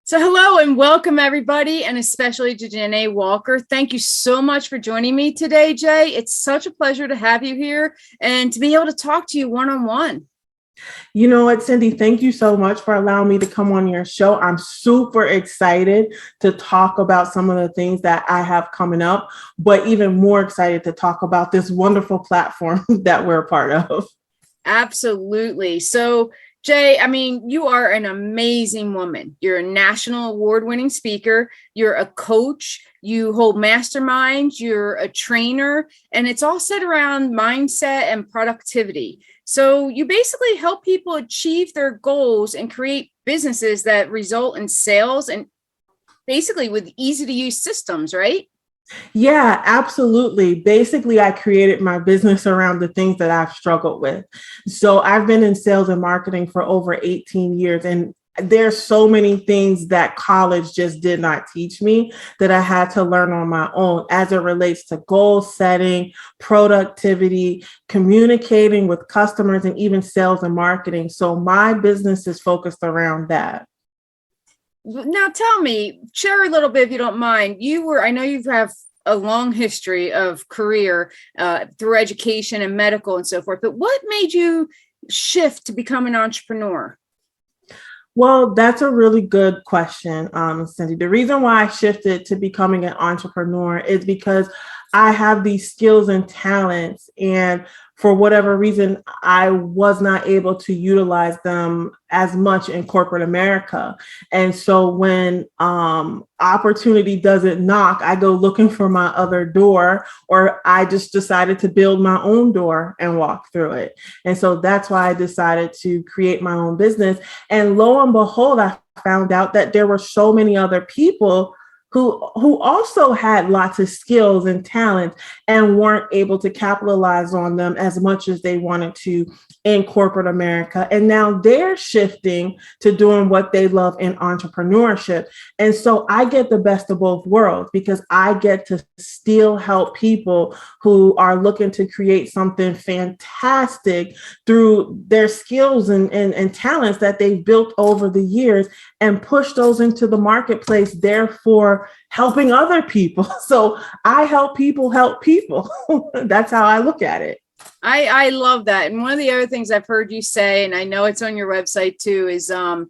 So hello and welcome everybody, and especially to Jaunai Walker. Thank you so much for joining me today, Jay. It's such a pleasure to have you here and to be able to talk to you one-on-one. You know what, Cindy, thank you so much for allowing me to come on your show. I'm super excited to talk about some of the things that I have coming up, but even more excited to talk about this wonderful platform that we're a part of. Absolutely. So Jay, I mean, you are an amazing woman. You're a national award-winning speaker. You're a coach. You hold masterminds. You're a trainer, and it's all set around mindset and productivity. So you basically help people achieve their goals and create businesses that result in sales and basically with easy to use systems, right? Yeah, absolutely. Basically, I created my business around the things that I've struggled with. So I've been in sales and marketing for over 18 years, and there's so many things that college just did not teach me that I had to learn on my own as it relates to goal setting, productivity, communicating with customers, and even sales and marketing. So my business is focused around that. Now tell me, share a little bit if you don't mind. I know you have a long history of career through education and medical and so forth, but what made you shift to become an entrepreneur? Well, that's a really good question, Cindy. The reason why I shifted to becoming an entrepreneur is because I have these skills and talents, and for whatever reason, I was not able to utilize them as much in corporate America. And so when opportunity doesn't knock, I go looking for my other door, or I just decided to build my own door and walk through it. And so that's why I decided to create my own business. And lo and behold, I found out that there were so many other people who also had lots of skills and talents and weren't able to capitalize on them as much as they wanted to in corporate America. And now they're shifting to doing what they love in entrepreneurship. And so I get the best of both worlds because I get to still help people who are looking to create something fantastic through their skills and talents that they've built over the years and push those into the marketplace, therefore helping other people. So I help people help people. That's how I look at it. I love that. And one of the other things I've heard you say, and I know it's on your website too, is you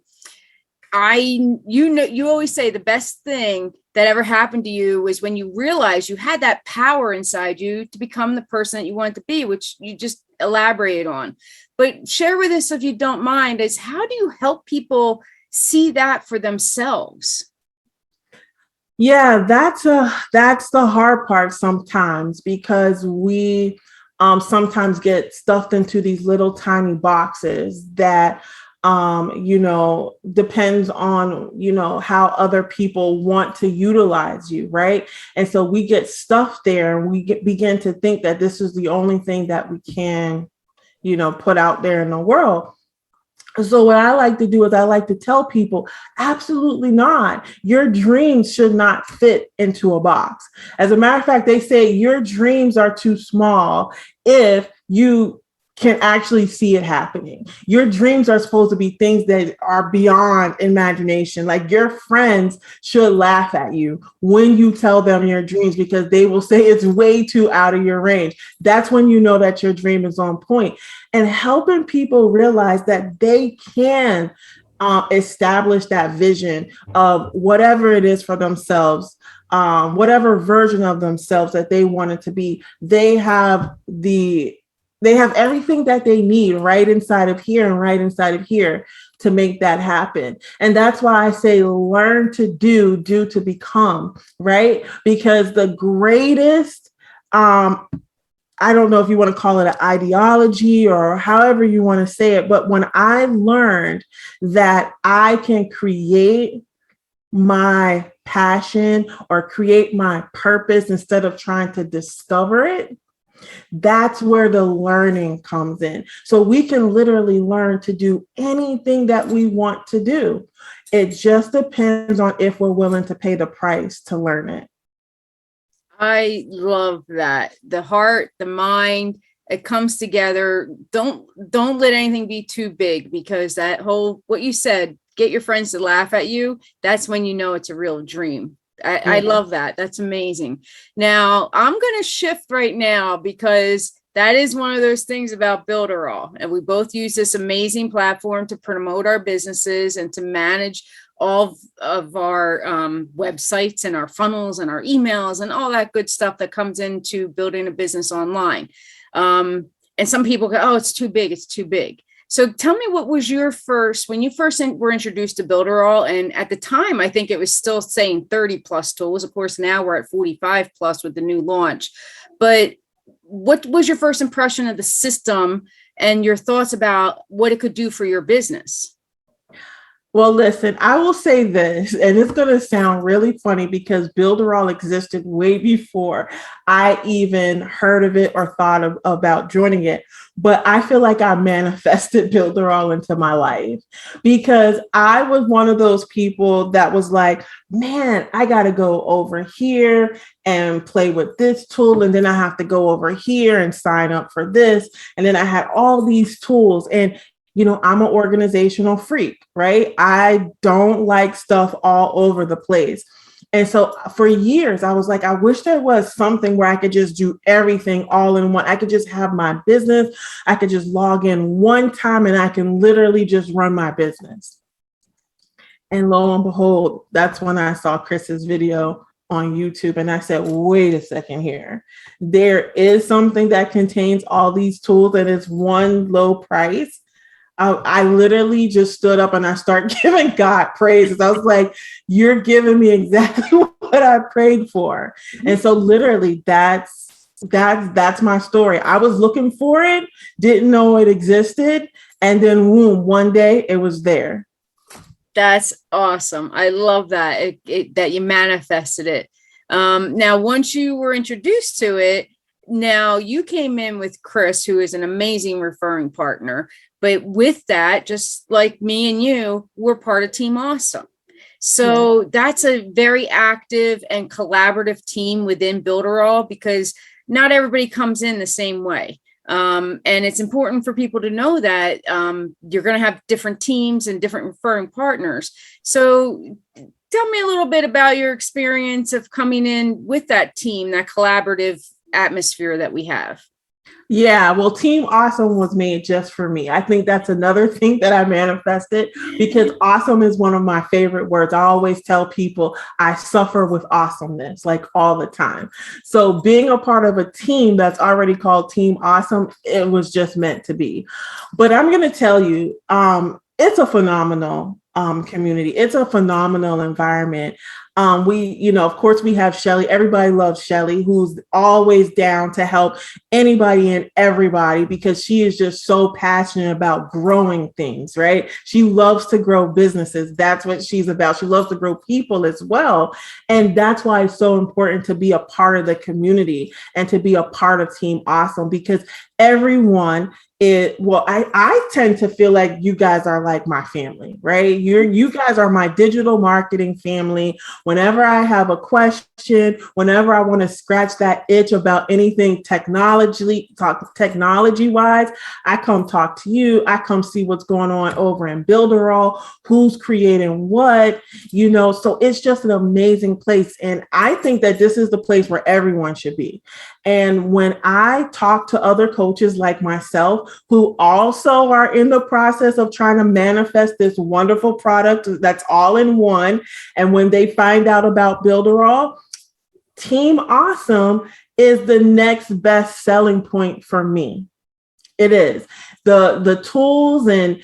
always say the best thing that ever happened to you was when you realized you had that power inside you to become the person that you wanted to be, which you just elaborated on. But share with us, if you don't mind, is how do you help people see that for themselves? Yeah, that's the hard part sometimes because we sometimes get stuffed into these little tiny boxes that depends on, how other people want to utilize you, right? And so we get stuffed there and begin to think that this is the only thing that we can, put out there in the world. So what I like to do is I like to tell people, absolutely not. Your dreams should not fit into a box. As a matter of fact, they say your dreams are too small if you can actually see it happening. Your dreams are supposed to be things that are beyond imagination. Like your friends should laugh at you when you tell them your dreams because they will say it's way too out of your range. That's when you know that your dream is on point. And helping people realize that they can establish that vision of whatever it is for themselves, whatever version of themselves that they want it to be. They have everything that they need right inside of here and right inside of here to make that happen. And that's why I say learn to do to become, right? Because the greatest, I don't know if you want to call it an ideology or however you want to say it, but when I learned that I can create my passion or create my purpose instead of trying to discover it, that's where the learning comes in. So we can literally learn to do anything that we want to do. It just depends on if we're willing to pay the price to learn it. I love that. The heart, the mind, it comes together. Don't let anything be too big because that whole, what you said, get your friends to laugh at you, that's when you know it's a real dream. I love that. That's amazing. Now I'm going to shift right now because that is one of those things about Builderall. And we both use this amazing platform to promote our businesses and to manage all of our websites and our funnels and our emails and all that good stuff that comes into building a business online. And some people go, oh, it's too big. It's too big. So tell me, what was your when you first were introduced to Builderall? And at the time, I think it was still saying 30 plus tools. Of course, now we're at 45 plus with the new launch. But what was your first impression of the system and your thoughts about what it could do for your business? Well, listen, I will say this, and it's going to sound really funny because Builderall existed way before I even heard of it or thought about joining it. But I feel like I manifested Builderall into my life because I was one of those people that was like, man, I got to go over here and play with this tool. And then I have to go over here and sign up for this. And then I had all these tools. And I'm an organizational freak, right? I don't like stuff all over the place. And so for years, I was like, I wish there was something where I could just do everything all in one. I could just have my business. I could just log in one time and I can literally just run my business. And lo and behold, that's when I saw Chris's video on YouTube. And I said, wait a second here. There is something that contains all these tools and it's one low price. I literally just stood up and I started giving God praise. I was like, you're giving me exactly what I prayed for. And so literally that's my story. I was looking for it, didn't know it existed. And then boom, one day it was there. That's awesome. I love that that you manifested it. Now, once you were introduced to it, now you came in with Chris, who is an amazing referring partner. But with that, just like me and you, we're part of Team Awesome. So that's a very active and collaborative team within Builderall because not everybody comes in the same way. And it's important for people to know that you're going to have different teams and different referring partners. So tell me a little bit about your experience of coming in with that team, that collaborative atmosphere that we have. Yeah, well, Team Awesome was made just for me. I think that's another thing that I manifested because awesome is one of my favorite words. I always tell people I suffer with awesomeness, like all the time. So being a part of a team that's already called Team Awesome, it was just meant to be. But I'm going to tell you, it's a phenomenal community. It's a phenomenal environment. Of course, we have Shelly. Everybody loves Shelly, who's always down to help anybody and everybody because she is just so passionate about growing things, right? She loves to grow businesses. That's what she's about. She loves to grow people as well. And that's why it's so important to be a part of the community and to be a part of Team Awesome because everyone I tend to feel like you guys are like my family, right? You guys are my digital marketing family. Whenever I have a question, whenever I want to scratch that itch about anything technology wise, I come talk to you. I come see what's going on over in Builderall, who's creating what, so it's just an amazing place. And I think that this is the place where everyone should be. And when I talk to other coaches like myself, who also are in the process of trying to manifest this wonderful product that's all in one, and when they find out about Builderall, Team Awesome is the next best selling point for me. It is. The tools and,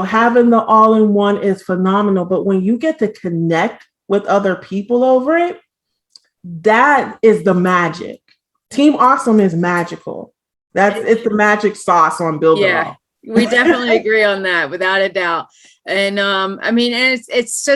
having the all-in-one is phenomenal. But when you get to connect with other people over it, that is the magic. Team Awesome is magical. It's the magic sauce on Builderall. Yeah, we definitely agree on that, without a doubt. And it's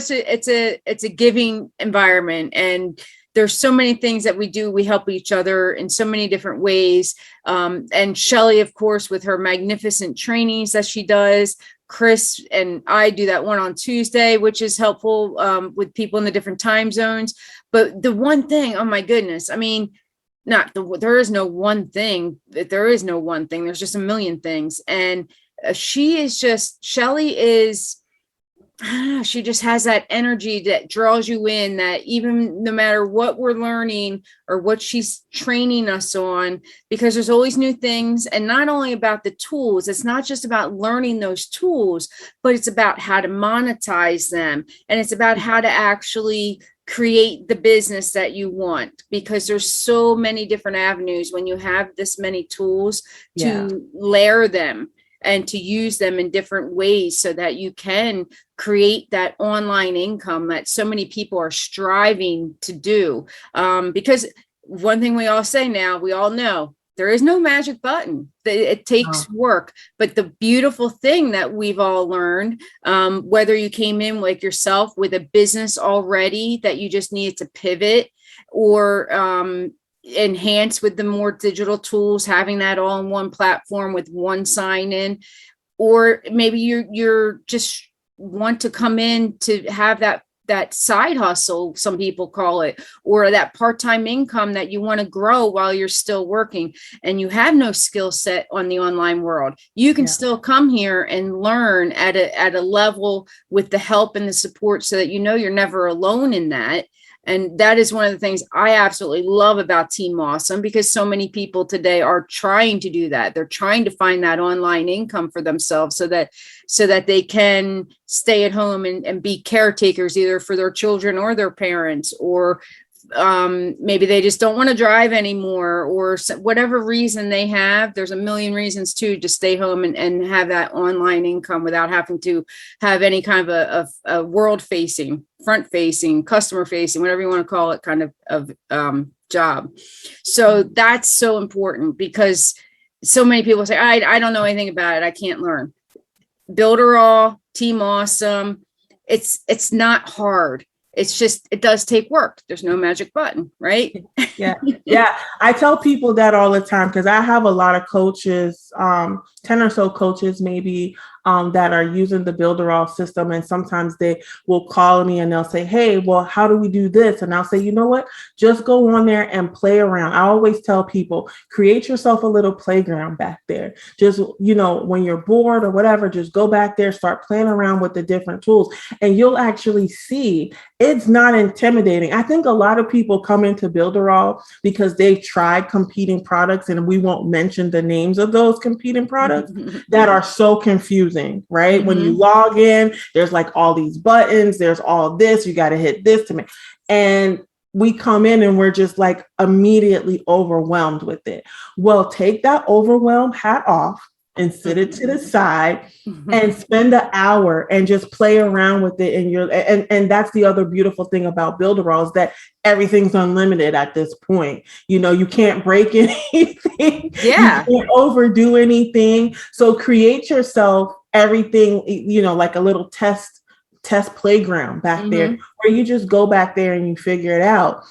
a giving environment, and there's so many things that we do. We help each other in so many different ways. And Shelly, of course, with her magnificent trainings that she does. Chris and I do that one on Tuesday, which is helpful with people in the different time zones. But the one thing, oh my goodness, there is no one thing. There is no one thing. There's just a million things. And Shelly is She just has that energy that draws you in, that even no matter what we're learning or what she's training us on, because there's always new things. And not only about the tools, it's not just about learning those tools, but it's about how to monetize them. And it's about how to actually create the business that you want, because there's so many different avenues when you have this many tools to layer them and to use them in different ways so that you can create that online income that so many people are striving to do. Because one thing we all say now, we all know there is no magic button. It takes work. But the beautiful thing that we've all learned, whether you came in like yourself with a business already that you just needed to pivot, or enhance with the more digital tools, having that all in one platform with one sign in, or maybe you're just want to come in to have that side hustle, some people call it, or that part-time income that you want to grow while you're still working, and you have no skill set on the online world. You can still come here and learn at a level with the help and the support, so that you know you're never alone in that. And that is one of the things I absolutely love about Team Awesome, because so many people today are trying to do that. They're trying to find that online income for themselves so that they can stay at home and be caretakers, either for their children or their parents, or maybe they just don't want to drive anymore, or whatever reason they have. There's a million reasons too to stay home and have that online income without having to have any kind of a world facing, front facing, customer facing, whatever you want to call it, kind of job. So that's so important, because so many people say, I don't know anything about it, I can't learn. Builderall, Team Awesome, it's not hard. It's just, it does take work. There's no magic button, right? Yeah. I tell people that all the time, because I have a lot of coaches, 10 or so coaches maybe, that are using the Builderall system. And sometimes they will call me and they'll say, hey, well, how do we do this? And I'll say, you know what, just go on there and play around. I always tell people, create yourself a little playground back there. Just, when you're bored or whatever, just go back there, start playing around with the different tools, and you'll actually see it's not intimidating. I think a lot of people come into Builderall because they've tried competing products, and we won't mention the names of those competing products that are so confusing. Right? When you log in, there's like all these buttons, there's all this, you got to hit this to make, and we come in and we're just like immediately overwhelmed with it. Well, take that overwhelm hat off and sit it to the side and spend an hour and just play around with it. And that's the other beautiful thing about Builderall, is that everything's unlimited at this point. You can't break anything. You can't overdo anything. So create yourself everything, like a little test playground back there, where you just go back there and you figure it out.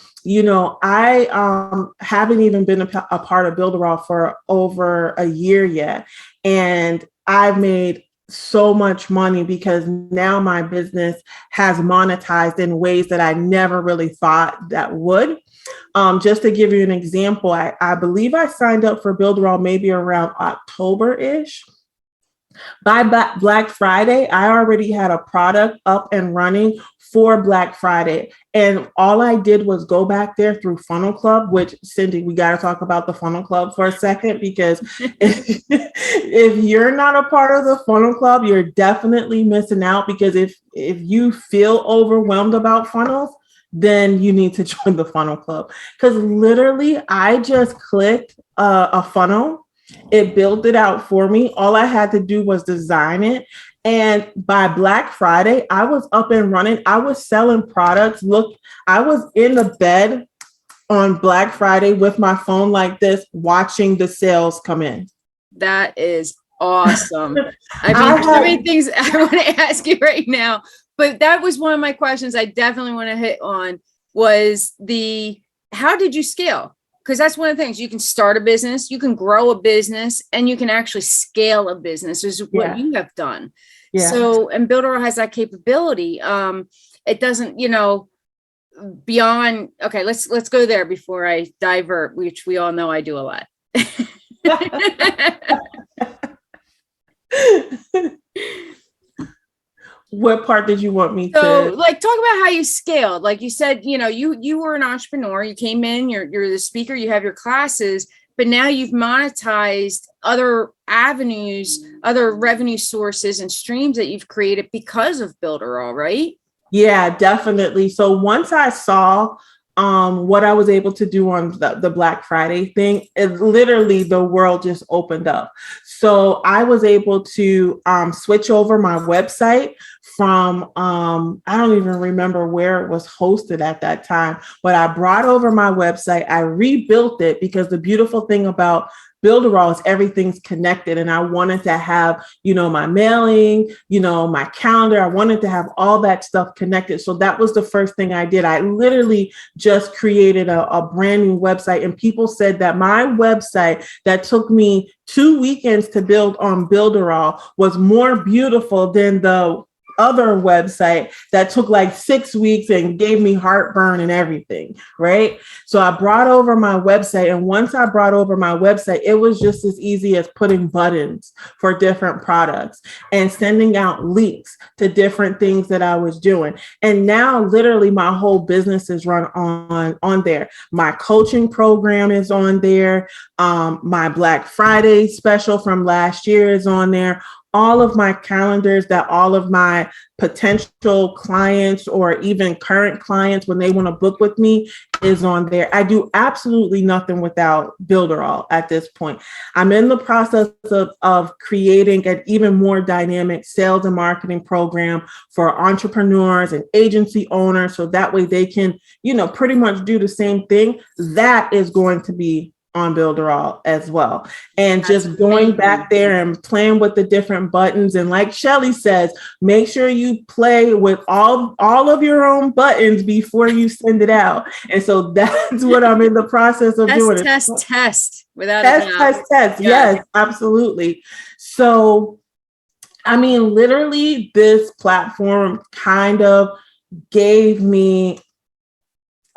I haven't even been a part of Builderall for over a year yet. And I've made so much money because now my business has monetized in ways that I never really thought that would. Just to give you an example, I believe I signed up for Builderall maybe around October-ish. By Black Friday, I already had a product up and running for Black Friday. And all I did was go back there through Funnel Club, which, Cindy, we got to talk about the Funnel Club for a second, because if you're not a part of the Funnel Club, you're definitely missing out. Because if you feel overwhelmed about funnels, then you need to join the Funnel Club. Because literally, I just clicked a funnel. It built it out for me. All I had to do was design it. And by Black Friday, I was up and running. I was selling products. Look, I was in the bed on Black Friday with my phone like this, watching the sales come in. That is awesome. I mean, there's so many things I want to ask you right now, but that was one of my questions I definitely want to hit on, was how did you scale? Because that's one of the things. You can start a business, you can grow a business, and you can actually scale a business, is what you have done. Yeah. So, and Builderall has that capability. It doesn't, beyond, okay, let's go there before I divert, which we all know I do a lot. What part did you want me So, to? like, talk about how you scaled. Like you said, you were an entrepreneur. You came in, you're the speaker, you have your classes, but now you've monetized other avenues, other revenue sources and streams that you've created because of Builderall, right? Yeah, definitely. So once I saw what I was able to do on the Black Friday thing, it literally the world just opened up. So I was able to switch over my website from I don't even remember where it was hosted at that time, but I brought over my website, I rebuilt it because the beautiful thing about Builderall is everything's connected. And I wanted to have, my mailing, my calendar. I wanted to have all that stuff connected. So that was the first thing I did. I literally just created a brand new website. And people said that my website that took me 2 weekends to build on Builderall was more beautiful than the other website that took like 6 weeks and gave me heartburn and everything, right? So I brought over my website, and once I brought over my website, it was just as easy as putting buttons for different products and sending out links to different things that I was doing. And now literally my whole business is run on there. My coaching program is on there. My Black Friday special from last year is on there. All of my calendars that all of my potential clients or even current clients, when they want to book with me, is on there. I do absolutely nothing without Builderall at this point. I'm in the process of creating an even more dynamic sales and marketing program for entrepreneurs and agency owners. So that way they can, pretty much do the same thing. That is going to be on Builderall as well. And That's just going amazing. back there and playing with the different buttons. And like Shelly says, make sure you play with all of your own buttons before you send it out. And so that's what I'm in the process of doing. Test, without Test, a doubt. test. Yeah. Yes, absolutely. So, I mean, literally, this platform kind of gave me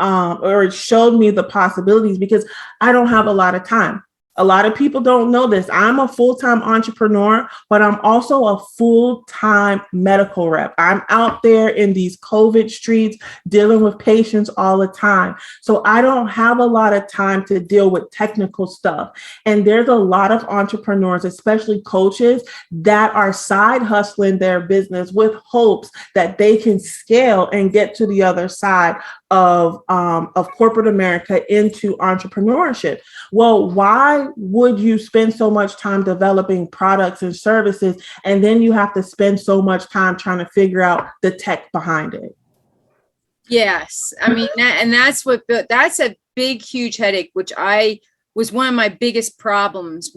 or it showed me the possibilities because I don't have a lot of time. A lot of people don't know this. I'm a full-time entrepreneur, but I'm also a full-time medical rep. I'm out there in these COVID streets dealing with patients all the time. So I don't have a lot of time to deal with technical stuff. And there's a lot of entrepreneurs, especially coaches, that are side hustling their business with hopes that they can scale and get to the other side of corporate America into entrepreneurship. Well, why would you spend so much time developing products and services, and then you have to spend so much time trying to figure out the tech behind it? Yes. I mean, that's a big, huge headache, which was one of my biggest problems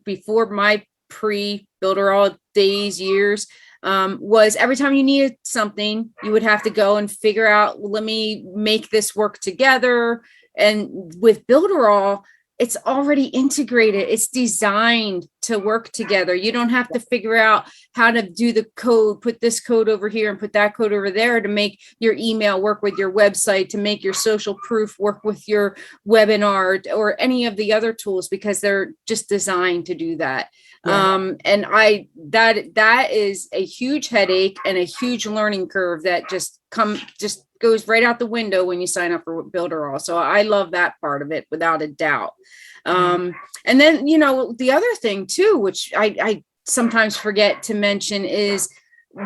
before my pre-Builderall days, years, was every time you needed something, you would have to go and figure out, let me make this work together. And with Builderall, it's already integrated. It's designed to work together. You don't have to figure out how to do the code, put this code over here and put that code over there to make your email work with your website, to make your social proof work with your webinar or any of the other tools, because they're just designed to do that. Yeah. And that is a huge headache and a huge learning curve that just goes right out the window when you sign up for Builderall. So I love that part of it without a doubt. And then, the other thing too, which I sometimes forget to mention, is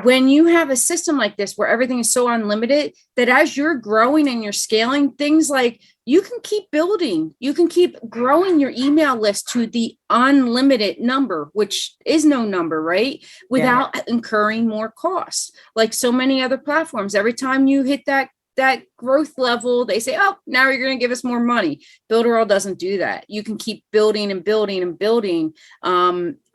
when you have a system like this where everything is so unlimited, that as you're growing and you're scaling, things like you can keep building, you can keep growing your email list to the unlimited number, which is no number, right? Without incurring more costs. Like so many other platforms, every time you hit that growth level, they say, oh, now you're going to give us more money. Builderall doesn't do that. You can keep building and building and building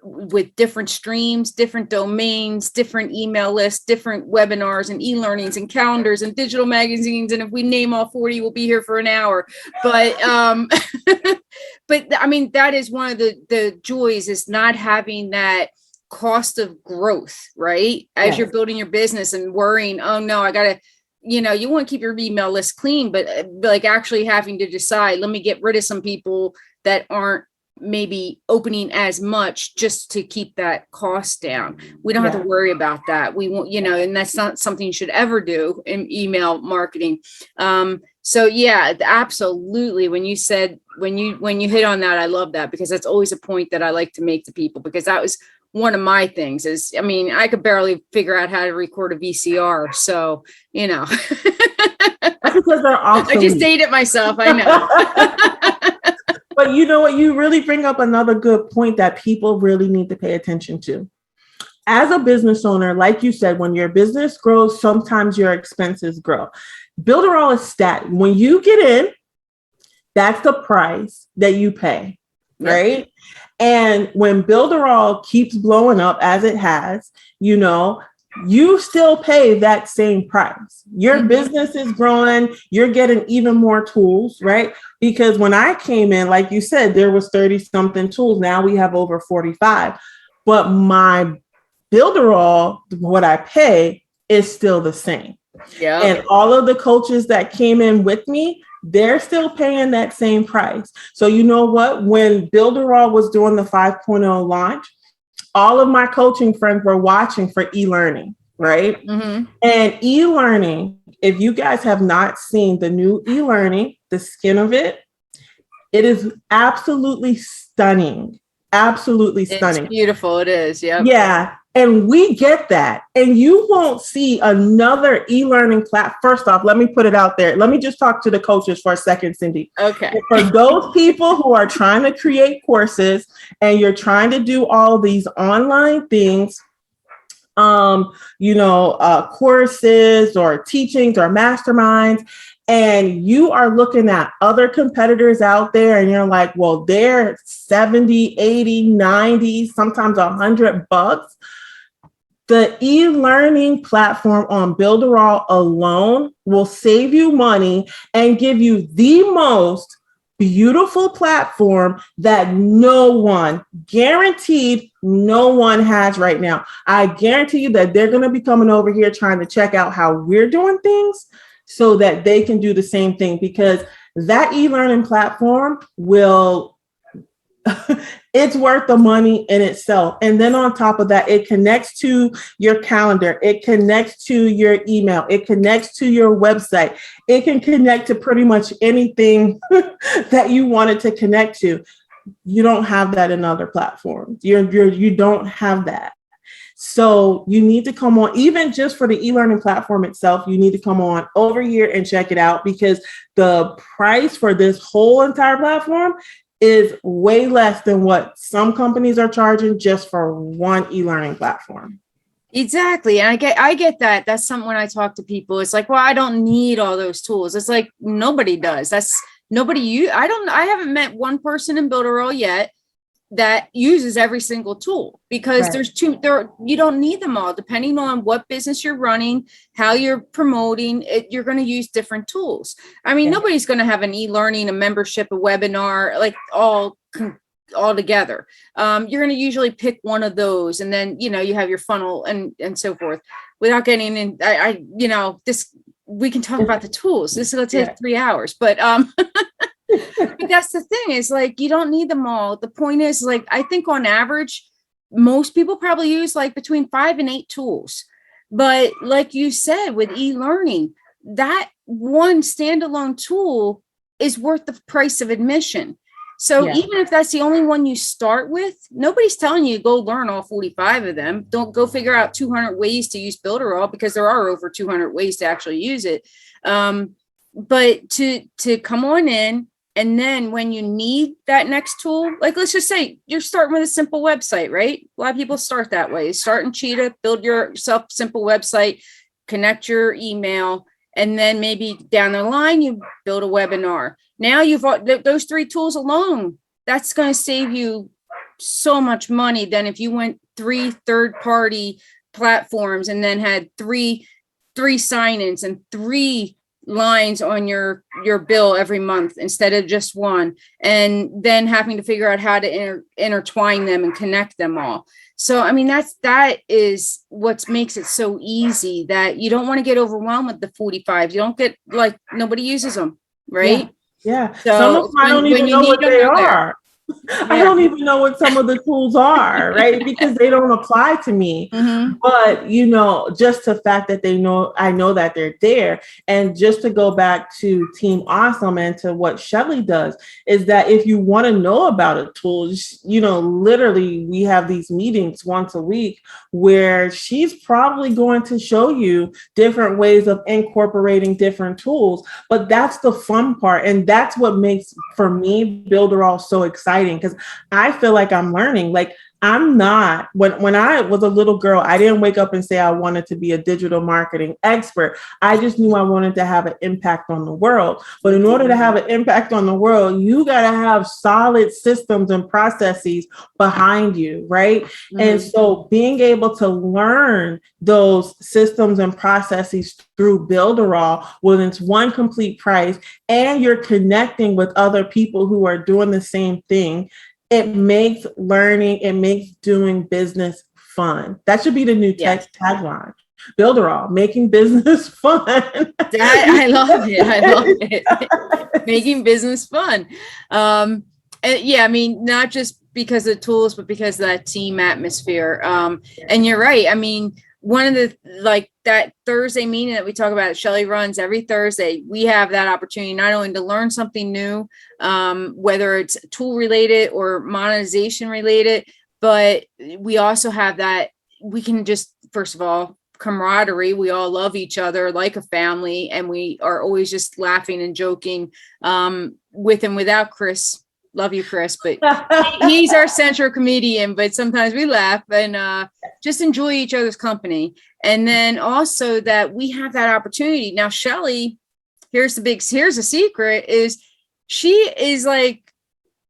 with different streams, different domains, different email lists, different webinars and e-learnings and calendars and digital magazines. And if we name all 40, we'll be here for an hour. But but I mean, that is one of the joys, is not having that cost of growth, right? As you're building your business and worrying, oh no, I gotta, you want to keep your email list clean, but like actually having to decide, let me get rid of some people that aren't maybe opening as much just to keep that cost down. We don't have to worry about that. We won't, and that's not something you should ever do in email marketing. So yeah, absolutely. When you hit on that, I love that, because that's always a point that I like to make to people, because that was one of my things is, I could barely figure out how to record a VCR. So, That's because they're obsolete. I just dated myself. I know. But you know what? You really bring up another good point that people really need to pay attention to. As a business owner, like you said, when your business grows, sometimes your expenses grow. Builderall is stat. When you get in, that's the price that you pay, right? And when Builderall keeps blowing up as it has, you still pay that same price. Your business is growing. You're getting even more tools, right? Because when I came in, like you said, there was 30 something tools. Now we have over 45. But my Builderall, what I pay, is still the same. Yeah. And all of the coaches that came in with me, they're still paying that same price. So you know what? When Builderall was doing the 5.0 launch, all of my coaching friends were watching for e-learning, right? And e-learning, if you guys have not seen the new e-learning, the skin of it, it is absolutely stunning. Absolutely stunning. It's beautiful. It is. Yeah. Yeah. And we get that. And you won't see another e-learning platform. First off, let me put it out there. Let me just talk to the coaches for a second, Cindy. Okay. For those people who are trying to create courses and you're trying to do all these online things, courses or teachings or masterminds, and you are looking at other competitors out there and you're like, well, they're 70, 80, 90, sometimes $100. The e-learning platform on Builderall alone will save you money and give you the most beautiful platform that guaranteed no one has right now. I guarantee you that they're going to be coming over here trying to check out how we're doing things so that they can do the same thing, because that e-learning platform it's worth the money in itself. And then on top of that, it connects to your calendar. It connects to your email. It connects to your website. It can connect to pretty much anything that you wanted to connect to. You don't have that in other platforms. You don't have that. So you need to come on, even just for the e-learning platform itself, you need to come on over here and check it out, because the price for this whole entire platform is way less than what some companies are charging just for one e-learning platform. Exactly. And I get that. That's something when I talk to people, it's like, well, I don't need all those tools. It's like, nobody does. I haven't met one person in Builderall yet that uses every single tool, because you don't need them all. Depending on what business you're running, how you're promoting it, you're going to use different tools. Nobody's going to have an e-learning, a membership, a webinar, like all together. You're going to usually pick one of those, and then, you have your funnel and so forth. Without getting in, this, we can talk about the tools. This is going to take 3 hours, but, but that's the thing, is like, you don't need them all. The point is, like, I think on average, most people probably use like between 5 and 8 tools. But like you said, with e-learning, that one standalone tool is worth the price of admission. So even if that's the only one you start with, nobody's telling you to go learn all 45 of them. Don't go figure out 200 ways to use Builderall, because there are over 200 ways to actually use it. But to come on in, and then when you need that next tool, like, let's just say you're starting with a simple website, right? A lot of people start that way. Start in Cheetah, build yourself a simple website, connect your email, and then maybe down the line, you build a webinar. Now those 3 tools alone, that's going to save you so much money than if you went 3 third-party platforms and then had three sign-ins and 3 lines on your bill every month instead of just one, and then having to figure out how to intertwine them and connect them all. So, that is what makes it so easy, that you don't want to get overwhelmed with the 45. You don't get, like, nobody uses them, right? Yeah. So some of them I don't even know what they are. I don't even know what some of the tools are, right? Because they don't apply to me. Mm-hmm. But, just the fact that I know that they're there. And just to go back to Team Awesome and to what Shelly does, is that if you want to know about a tool, literally we have these meetings once a week where she's probably going to show you different ways of incorporating different tools. But that's the fun part. And that's what makes, for me, Builderall so exciting, because I feel like I'm learning. Like, I'm not, when I was a little girl, I didn't wake up and say I wanted to be a digital marketing expert. I just knew I wanted to have an impact on the world. But in order to have an impact on the world, you got to have solid systems and processes behind you, right? Mm-hmm. And so being able to learn those systems and processes through Builderall, when it's one complete price and you're connecting with other people who are doing the same thing, it makes learning, it makes doing business fun. That should be the new tagline. Builderall, making business fun. I love it. I love it. Making business fun. I mean, not just because of the tools, but because of that team atmosphere. And you're right. I mean, one of the, that Thursday meeting that we talk about, Shelly runs every Thursday. We have that opportunity not only to learn something new, whether it's tool related or monetization related, but we also have that we can just, first of all, camaraderie. We all love each other like a family, and we are always just laughing and joking with and without Chris. Love you, Chris, but he's our central comedian, but sometimes we laugh and just enjoy each other's company. And then also that we have that opportunity. Now, Shelly, here's a secret, is she is like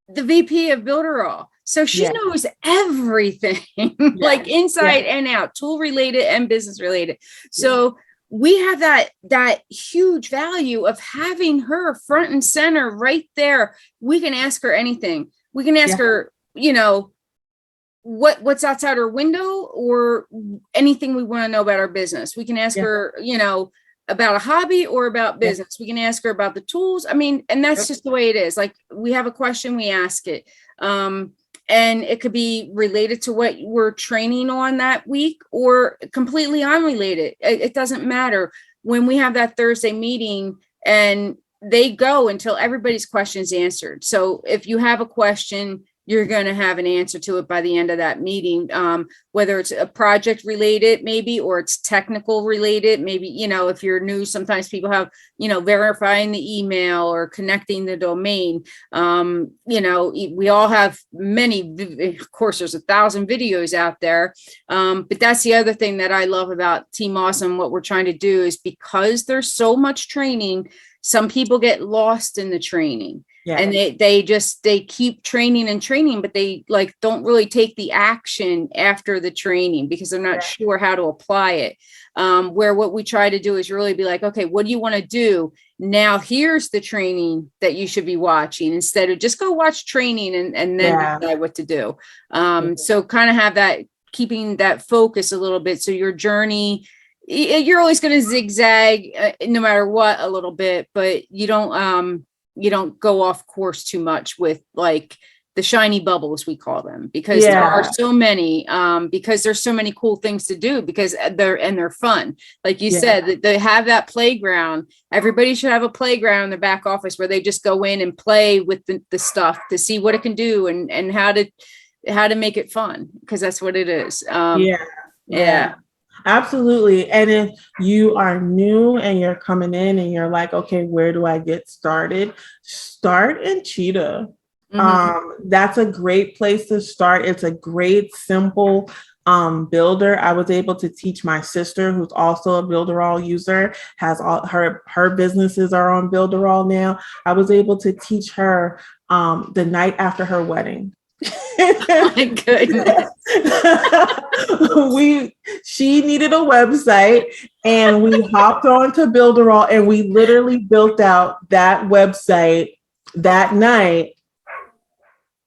the VP of Builderall. So she knows everything, like inside and out, tool related and business related. So we have that huge value of having her front and center right there. We can ask her anything. We can ask her, what's outside her window, or anything we want to know about our business. We can ask her, about a hobby or about business. We can ask her about the tools. I mean, and that's just the way it is. Like, we have a question, we ask it. And it could be related to what we're training on that week or completely unrelated. It doesn't matter. When we have that Thursday meeting, and they go until everybody's question is answered. So if you have a question, you're going to have an answer to it by the end of that meeting, whether it's a project related, maybe, or it's technical related. Maybe, if you're new, sometimes people have, verifying the email or connecting the domain. We all have many, of course, there's 1,000 videos out there. But that's the other thing that I love about Team Awesome. What we're trying to do is, because there's so much training, some people get lost in the training. Yeah. And they keep training and training, but they don't really take the action after the training because they're not sure how to apply it. Where what we try to do is really be like, okay, what do you want to do? Now here's the training that you should be watching, instead of just go watch training and then decide what to do. So kind of have that, keeping that focus a little bit. So your journey, you're always going to zigzag no matter what a little bit, but you don't go off course too much with the shiny bubbles, we call them, because there are so many, because there's so many cool things to do, because they're fun. Like you said, they have that playground. Everybody should have a playground in the back office where they just go in and play with the stuff to see what it can do and how to make it fun, because that's what it is. Yeah. Absolutely. And if you are new and you're coming in and you're like, okay, where do I get started? Start in Cheetah. Mm-hmm. That's a great place to start. It's a great, simple builder. I was able to teach my sister, who's also a Builderall user, has all her businesses are on Builderall now. I was able to teach her the night after her wedding. Oh my goodness. She needed a website, and we hopped on to Builderall, and we literally built out that website that night.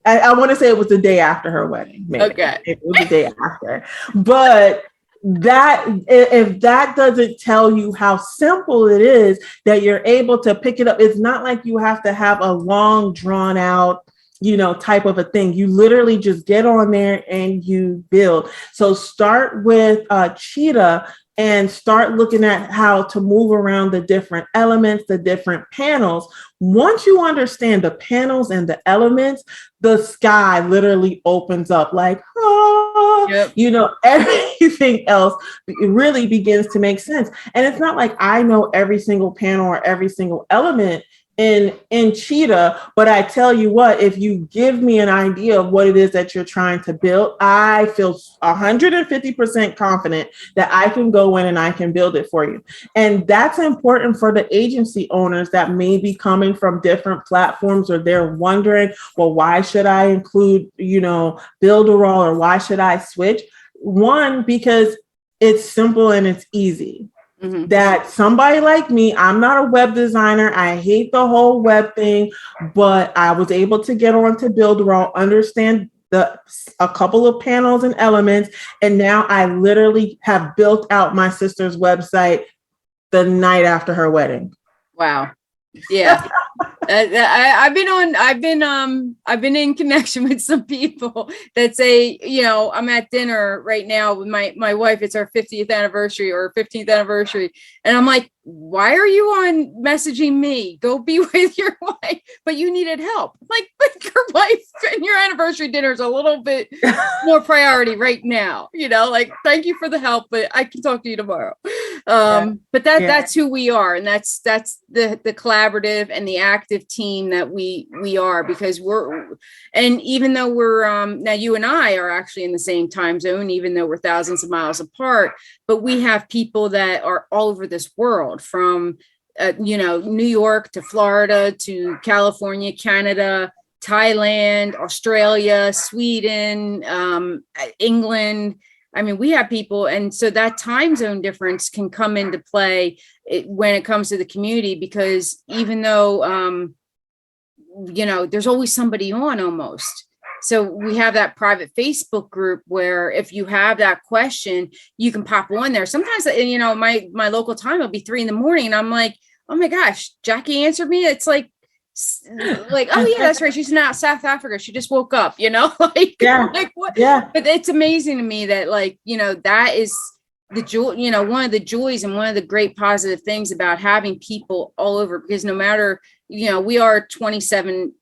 I want to say it was the day after her wedding. Maybe. Okay. It was the day after. But if that doesn't tell you how simple it is that you're able to pick it up, it's not like you have to have a long, drawn out type of a thing. You literally just get on there and you build. So start with Cheetah and start looking at how to move around the different elements, the different panels. Once you understand the panels and the elements, the sky literally opens up like, Yep. everything else really begins to make sense. And it's not like I know every single panel or every single element in Cheetah, but I tell you what, if you give me an idea of what it is that you're trying to build, I feel 150% confident that I can go in and I can build it for you. And that's important for the agency owners that may be coming from different platforms, or they're wondering, well, why should I include, Builderall, or why should I switch? One, because it's simple and it's easy. Mm-hmm. That somebody like me, I'm not a web designer. I hate the whole web thing, but I was able to get on to Builderall, understand a couple of panels and elements, and now I literally have built out my sister's website the night after her wedding. Wow. Yeah. I've been in connection with some people that say, I'm at dinner right now with my wife. It's our 50th anniversary or 15th anniversary. And I'm like, why are you on messaging me? Go be with your wife, but you needed help. Like, but your wife and your anniversary dinner is a little bit more priority right now, like, thank you for the help, but I can talk to you tomorrow. But that's who we are. And that's the collaborative and the active team that we are, because and even though we're, now you and I are actually in the same time zone, even though we're thousands of miles apart, but we have people that are all over this world, from, New York to Florida to California, Canada, Thailand, Australia, Sweden, England. I mean, we have people. And so that time zone difference can come into play when it comes to the community, because even though, there's always somebody on almost. So we have that private Facebook group where if you have that question, you can pop on there. Sometimes, my local time will be 3 a.m. and I'm like, oh my gosh, Jackie answered me. It's like, oh yeah, that's right. She's in South Africa. She just woke up, like what? Yeah. But it's amazing to me that that is the joy, one of the joys and one of the great positive things about having people all over, because no matter, we are 24/7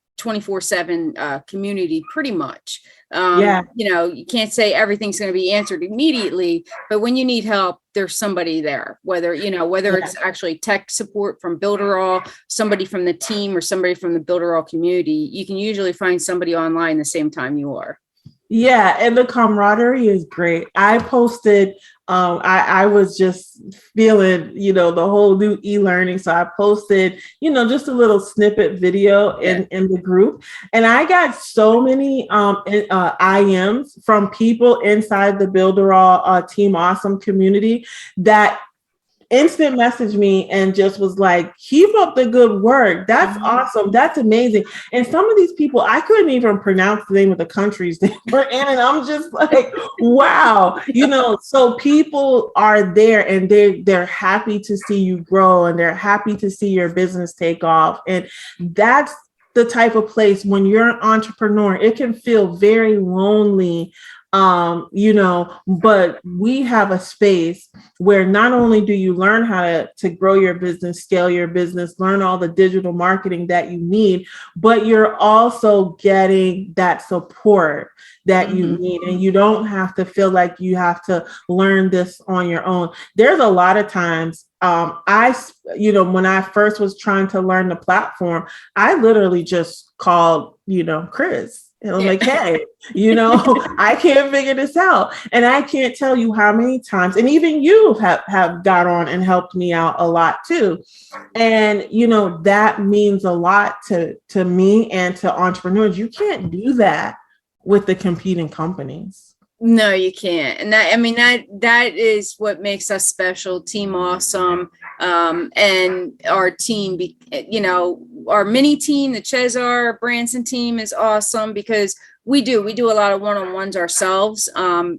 community pretty much. You can't say everything's going to be answered immediately, but when you need help, there's somebody there, whether it's actually tech support from Builderall, somebody from the team, or somebody from the Builderall community. You can usually find somebody online the same time you are. Yeah, and the camaraderie is great. I posted, I was just feeling, the whole new e-learning. So I posted, just a little snippet video in the group. And I got so many IMs from people inside the Builderall Team Awesome community that instant messaged me and just was like, keep up the good work. That's awesome. That's amazing. And some of these people, I couldn't even pronounce the name of the countries they were in. And I'm just like, wow, so people are there and they're happy to see you grow, and they're happy to see your business take off. And that's the type of place, when you're an entrepreneur, it can feel very lonely. But we have a space where not only do you learn how to grow your business, scale your business, learn all the digital marketing that you need, but you're also getting that support that you need. And you don't have to feel like you have to learn this on your own. There's a lot of times when I first was trying to learn the platform, I literally just called, Chris. And I'm like, hey, I can't figure this out. And I can't tell you how many times, and even you have got on and helped me out a lot too. And, that means a lot to me and to entrepreneurs. You can't do that with the competing companies. No, you can't. And that is what makes us special, Team Awesome. And our team, our mini team, the Cesar Branson team, is awesome because we do a lot of one-on-ones ourselves,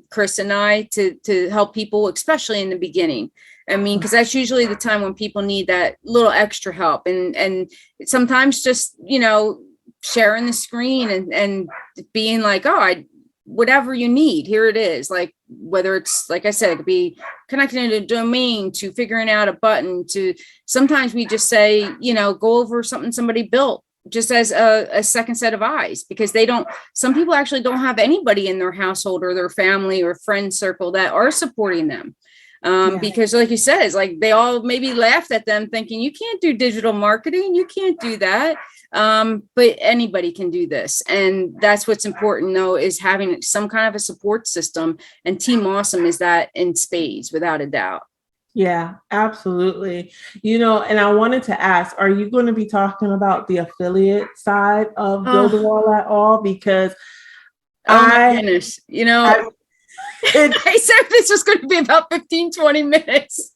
Chris and I, to help people, especially in the beginning. Because that's usually the time when people need that little extra help. And sometimes just, sharing the screen and being like, oh, whatever you need, here it is. Like, whether it's, like I said, it could be connecting a domain to figuring out a button to, sometimes we just say, go over something somebody built just as a second set of eyes, because some people actually don't have anybody in their household or their family or friend circle that are supporting them. Because like you said, it's like they all maybe laughed at them thinking, you can't do digital marketing, you can't do that. But anybody can do this. And that's what's important, though, is having some kind of a support system. And Team Awesome is that in spades, without a doubt. Yeah, absolutely. And I wanted to ask, are you going to be talking about the affiliate side of Builderall at all? Because my goodness, I said this was going to be about 15, 20 mints.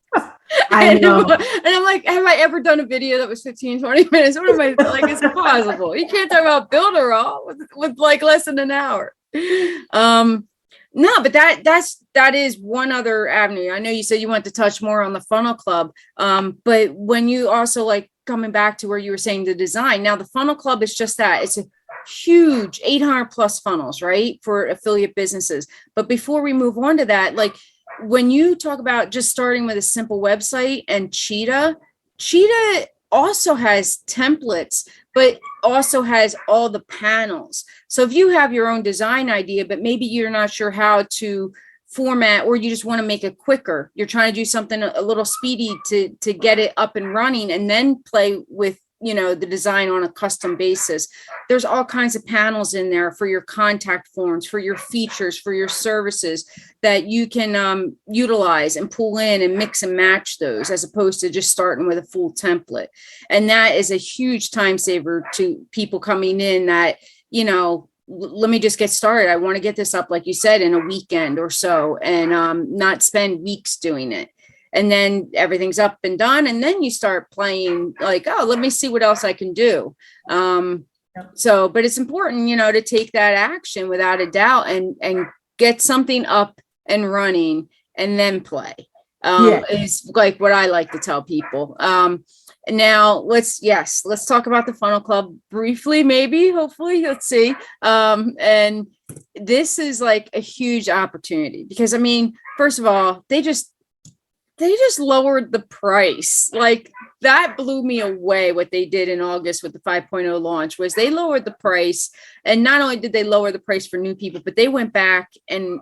I know. And I'm like, have I ever done a video that was 15, 20 minutes? What am I like? It's impossible. You can't talk about Builderall with like less than an hour. No, but that is one other avenue. I know you said you want to touch more on the funnel club. But when you also, like, coming back to where you were saying the design, now the funnel club is just that. It's a huge 800 plus funnels, right, for affiliate businesses. But before we move on to that, like, when you talk about just starting with a simple website and Cheetah also has templates, but also has all the panels. So if you have your own design idea, but maybe you're not sure how to format, or you just want to make it quicker, you're trying to do something a little speedy to get it up and running, and then play with the design on a custom basis. There's all kinds of panels in there for your contact forms, for your features, for your services that you can utilize and pull in and mix and match those, as opposed to just starting with a full template. And that is a huge time saver to people coming in that, let me just get started. I want to get this up, like you said, in a weekend or so, and not spend weeks doing it. And then everything's up and done. And then you start playing like, oh, let me see what else I can do. So, but it's important, to take that action without a doubt and get something up and running and then play. Is like what I like to tell people. Now let's talk about the funnel club briefly, maybe, hopefully, let's see. And this is like a huge opportunity because, I mean, first of all, they just lowered the price. Like, that blew me away. What they did in August with the 5.0 launch was they lowered the price. And not only did they lower the price for new people, but they went back and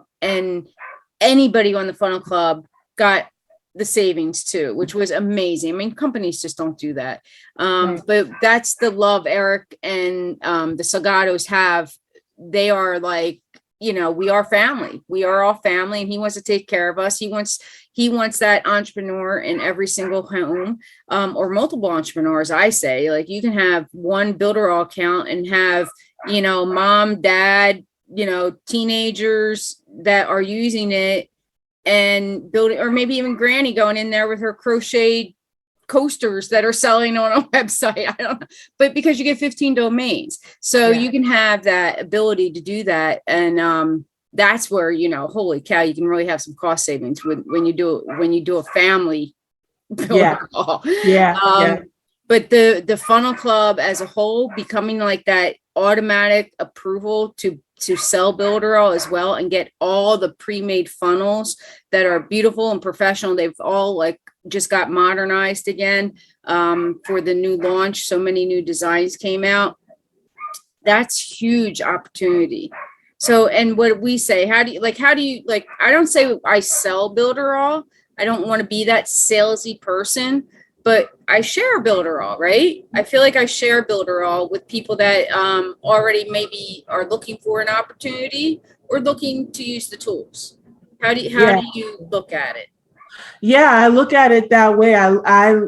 anybody on the funnel club got the savings too, which was amazing. I mean, companies just don't do that. But that's the love Eric and the Salgados have. They are like, we are family. We are all family, and he wants to take care of us. He wants that entrepreneur in every single home, or multiple entrepreneurs. I say, like, you can have one Builderall account and have, mom, dad, teenagers that are using it and building, or maybe even granny going in there with her crocheted coasters that are selling on a website. I don't know, but because you get 15 domains, so you can have that ability to do that. And that's where, holy cow, you can really have some cost savings when you do a family build. But the funnel club as a whole becoming like that automatic approval to sell Builderall as well, and get all the pre-made funnels that are beautiful and professional. They've all like just got modernized again for the new launch. So many new designs came out. That's huge opportunity. So, and what we say, how do you, I don't say I sell Builderall. I don't want to be that salesy person, but I share Builderall, right? I feel like I share Builderall with people that already maybe are looking for an opportunity or looking to use the tools. How do you look at it? Yeah, I look at it that way. I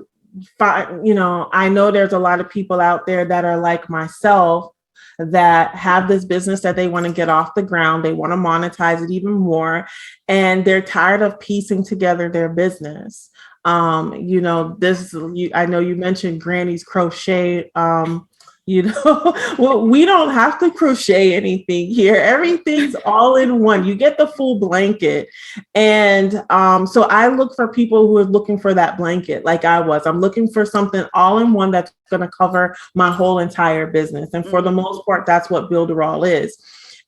find, I know there's a lot of people out there that are like myself that have this business that they want to get off the ground. They want to monetize it even more. And they're tired of piecing together their business. I know you mentioned Granny's crochet Well, we don't have to crochet anything here. Everything's all in one. You get the full blanket. And so I look for people who are looking for that blanket like I was. I'm looking for something all in one that's going to cover my whole entire business. And for the most part, that's what Builderall is.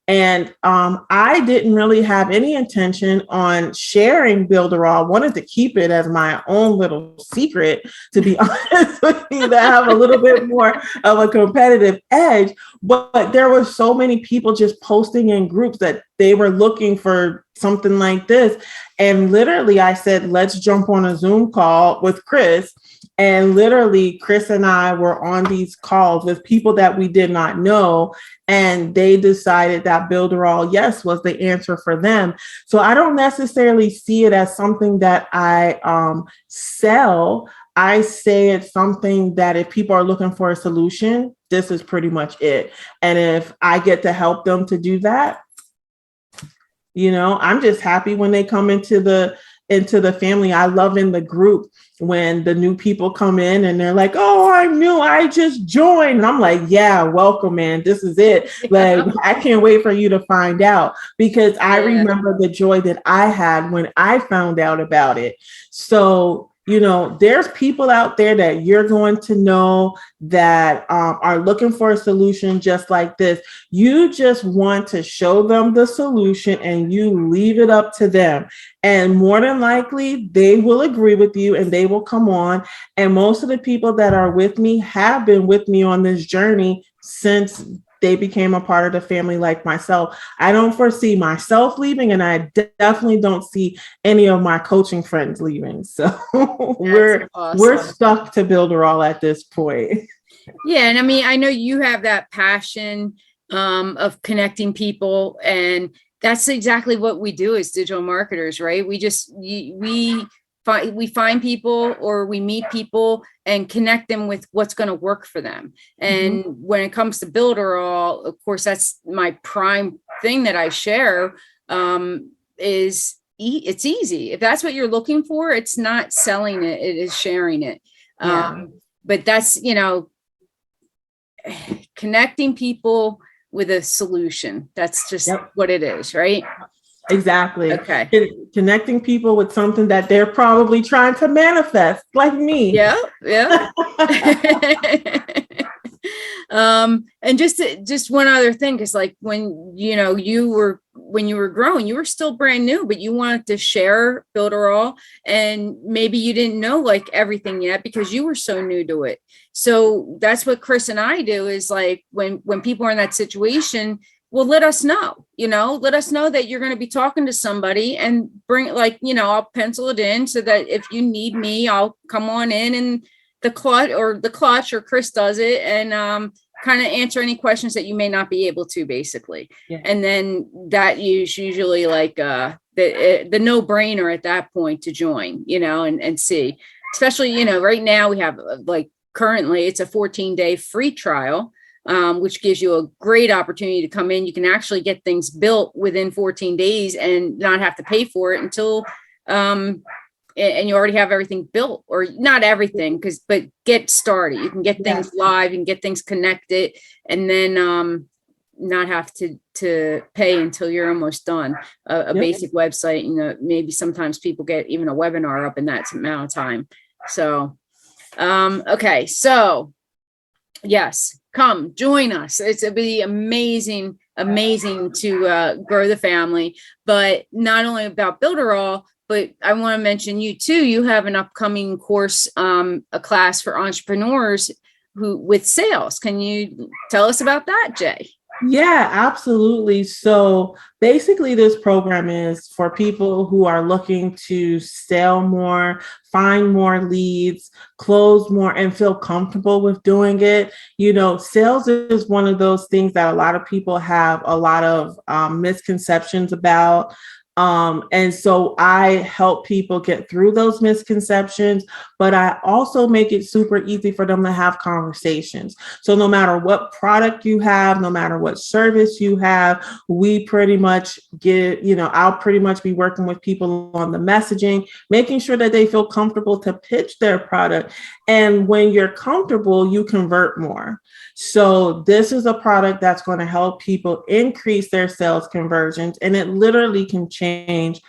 And I didn't really have any intention on sharing Builderall. I wanted to keep it as my own little secret, to be honest with you, that have a little bit more of a competitive edge. But there were so many people just posting in groups that they were looking for something like this. And literally I said, let's jump on a Zoom call with Chris. And literally, Chris and I were on these calls with people that we did not know, and they decided that Builderall, yes, was the answer for them. So I don't necessarily see it as something that I sell. I say it's something that if people are looking for a solution, this is pretty much it. And if I get to help them to do that, I'm just happy when they come into the family. I love in the group when the new people come in and they're like, oh, I'm new, I just joined. And I'm like, yeah, welcome, man. This is it. Like, I can't wait for you to find out, because I remember the joy that I had when I found out about it. So, there's people out there that you're going to know that are looking for a solution just like this. You just want to show them the solution and you leave it up to them. And more than likely, they will agree with you and they will come on. And most of the people that are with me have been with me on this journey since they became a part of the family like myself. I don't foresee myself leaving, and I definitely don't see any of my coaching friends leaving. So we're stuck to Builderall at this point. Yeah. And I mean, I know you have that passion of connecting people, and that's exactly what we do as digital marketers, right? We find people, or we meet people and connect them with what's going to work for them. And when it comes to Builderall, of course, that's my prime thing that I share, is it's easy. If that's what you're looking for, it's not selling it, it is sharing it. But that's, connecting people with a solution. That's just what it is, right? Exactly. Okay. Connecting people with something that they're probably trying to manifest, like me. Yeah. And just one other thing, because like when you were growing, you were still brand new, but you wanted to share Builderall, and maybe you didn't know like everything yet because you were so new to it. So that's what Chris and I do, is like when people are in that situation, well, let us know, let us know that you're going to be talking to somebody, and bring I'll pencil it in so that if you need me, I'll come on in, and the clutch or Chris does it, and kind of answer any questions that you may not be able to, basically. Yeah. And then that is usually like the no-brainer at that point to join, and see, especially, right now we have currently it's a 14-day free trial, which gives you a great opportunity to come in. You can actually get things built within 14 days and not have to pay for it until, and you already have everything built, or not everything, but get started. You can get things live, you can get things connected, and then not have to pay until you're almost done. A basic website, maybe sometimes people get even a webinar up in that amount of time. So, okay. So yes, come join us. It'll be amazing to grow the family, but not only about Builderall, but I want to mention you too. You have an upcoming course, a class for entrepreneurs with sales. Can you tell us about that, Jay? Yeah, absolutely. So basically, this program is for people who are looking to sell more, find more leads, close more, and feel comfortable with doing it. Sales is one of those things that a lot of people have a lot of misconceptions about. And so I help people get through those misconceptions, but I also make it super easy for them to have conversations. So no matter what product you have, no matter what service you have, we pretty much I'll pretty much be working with people on the messaging, making sure that they feel comfortable to pitch their product. And when you're comfortable, you convert more. So this is a product that's going to help people increase their sales conversions, and it literally can change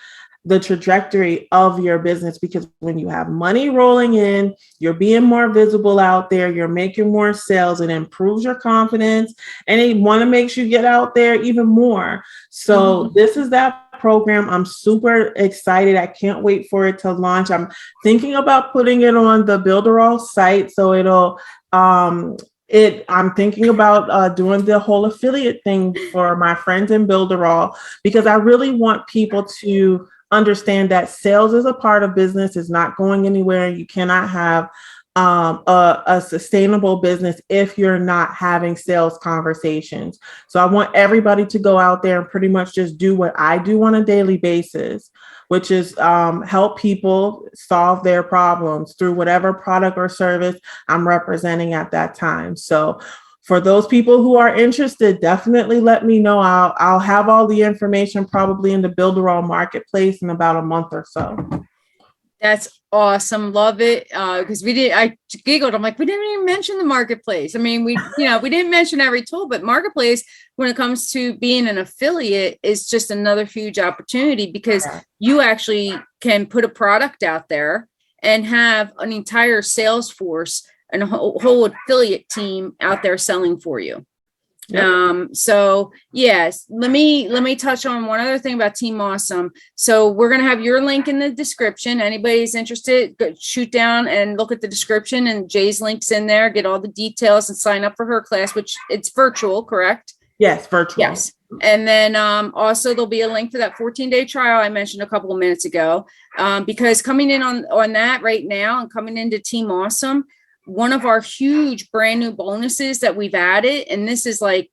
the trajectory of your business, because when you have money rolling in, you're being more visible out there, you're making more sales, it improves your confidence, and it want to make you get out there even more. So this is that program. I'm super excited. I can't wait for it to launch. I'm thinking about putting it on the Builderall site, so it'll I'm thinking about doing the whole affiliate thing for my friends in Builderall, because I really want people to understand that sales is a part of business, is not going anywhere. You cannot have a sustainable business if you're not having sales conversations. So I want everybody to go out there and pretty much just do what I do on a daily basis, which is help people solve their problems through whatever product or service I'm representing at that time. So for those people who are interested, definitely let me know. I'll have all the information probably in the Builderall Marketplace in about a month or so. That's awesome. Love it. Because I giggled. I'm like, we didn't even mention the marketplace. I mean, we didn't mention every tool, but marketplace, when it comes to being an affiliate, is just another huge opportunity, because you actually can put a product out there and have an entire sales force and a whole affiliate team out there selling for you. Yep. So yes, let me touch on one other thing about Team Awesome. So we're going to have your link in the description. Anybody's interested, go shoot down and look at the description, and Jay's link's in there, get all the details and sign up for her class, which it's virtual, correct? Yes, virtual. Yes. And then also there'll be a link to that 14-day trial I mentioned a couple of minutes ago, because coming in on that right now and coming into Team Awesome, one of our huge brand new bonuses that we've added, and this is like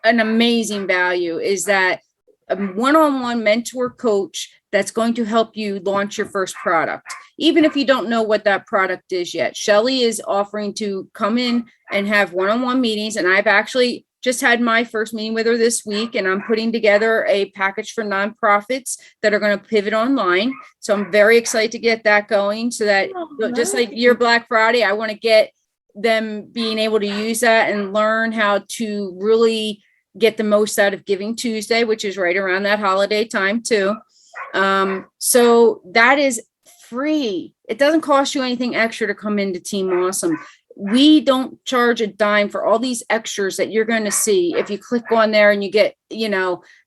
an amazing value, is that a one-on-one mentor coach that's going to help you launch your first product. Even if you don't know what that product is yet, Shelly is offering to come in and have one-on-one meetings. And I've actually just had my first meeting with her this week, and I'm putting together a package for nonprofits that are going to pivot online. So I'm very excited to get that going, so that just like your Black Friday, I want to get them being able to use that and learn how to really get the most out of Giving Tuesday, which is right around that holiday time too. So that is free. It doesn't cost you anything extra to come into Team Awesome. We don't charge a dime for all these extras that you're going to see. If you click on there and you get,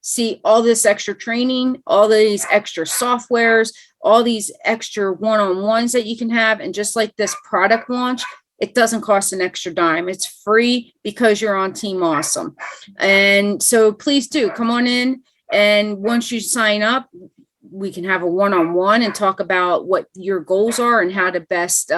see all this extra training, all these extra softwares, all these extra one-on-ones that you can have. And just like this product launch, it doesn't cost an extra dime. It's free because you're on Team Awesome. And so please do come on in. And once you sign up, we can have a one-on-one and talk about what your goals are and how to best,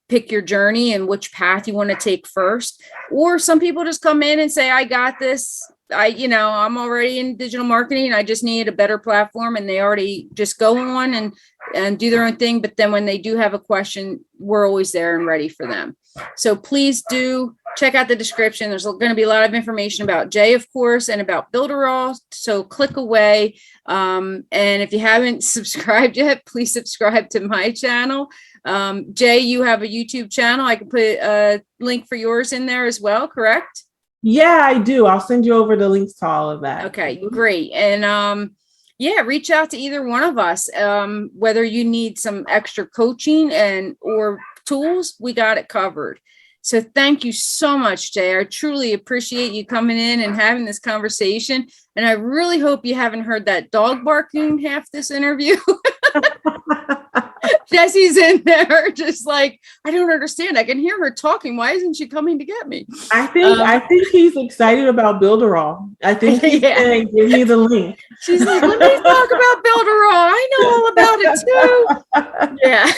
pick your journey and which path you want to take first. Or some people just come in and say, I got this. I'm already in digital marketing. I just need a better platform, and they already just go on and do their own thing. But then when they do have a question, we're always there and ready for them. So please do check out the description. There's going to be a lot of information about Jay, of course, and about Builderall. So click away. And if you haven't subscribed yet, please subscribe to my channel. Jay, you have a YouTube channel. I can put a link for yours in there as well, correct? Yeah, I do. I'll send you over the links to all of that. Okay, great. And reach out to either one of us. Whether you need some extra coaching or tools, we got it covered. So thank you so much, Jay. I truly appreciate you coming in and having this conversation. And I really hope you haven't heard that dog barking half this interview. Jesse's in there just like, I don't understand. I can hear her talking. Why isn't she coming to get me? I think he's excited about Builderall. I think he's saying, give me the link. She's like, let me talk about Builderall. I know all about it too. Yeah.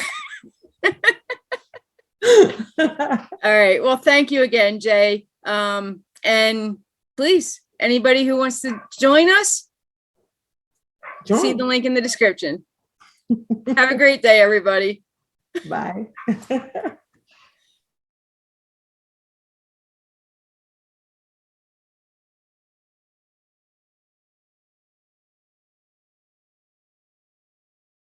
All right. Well, thank you again, Jay. And please, anybody who wants to join us, See the link in the description. Have a great day, everybody. Bye.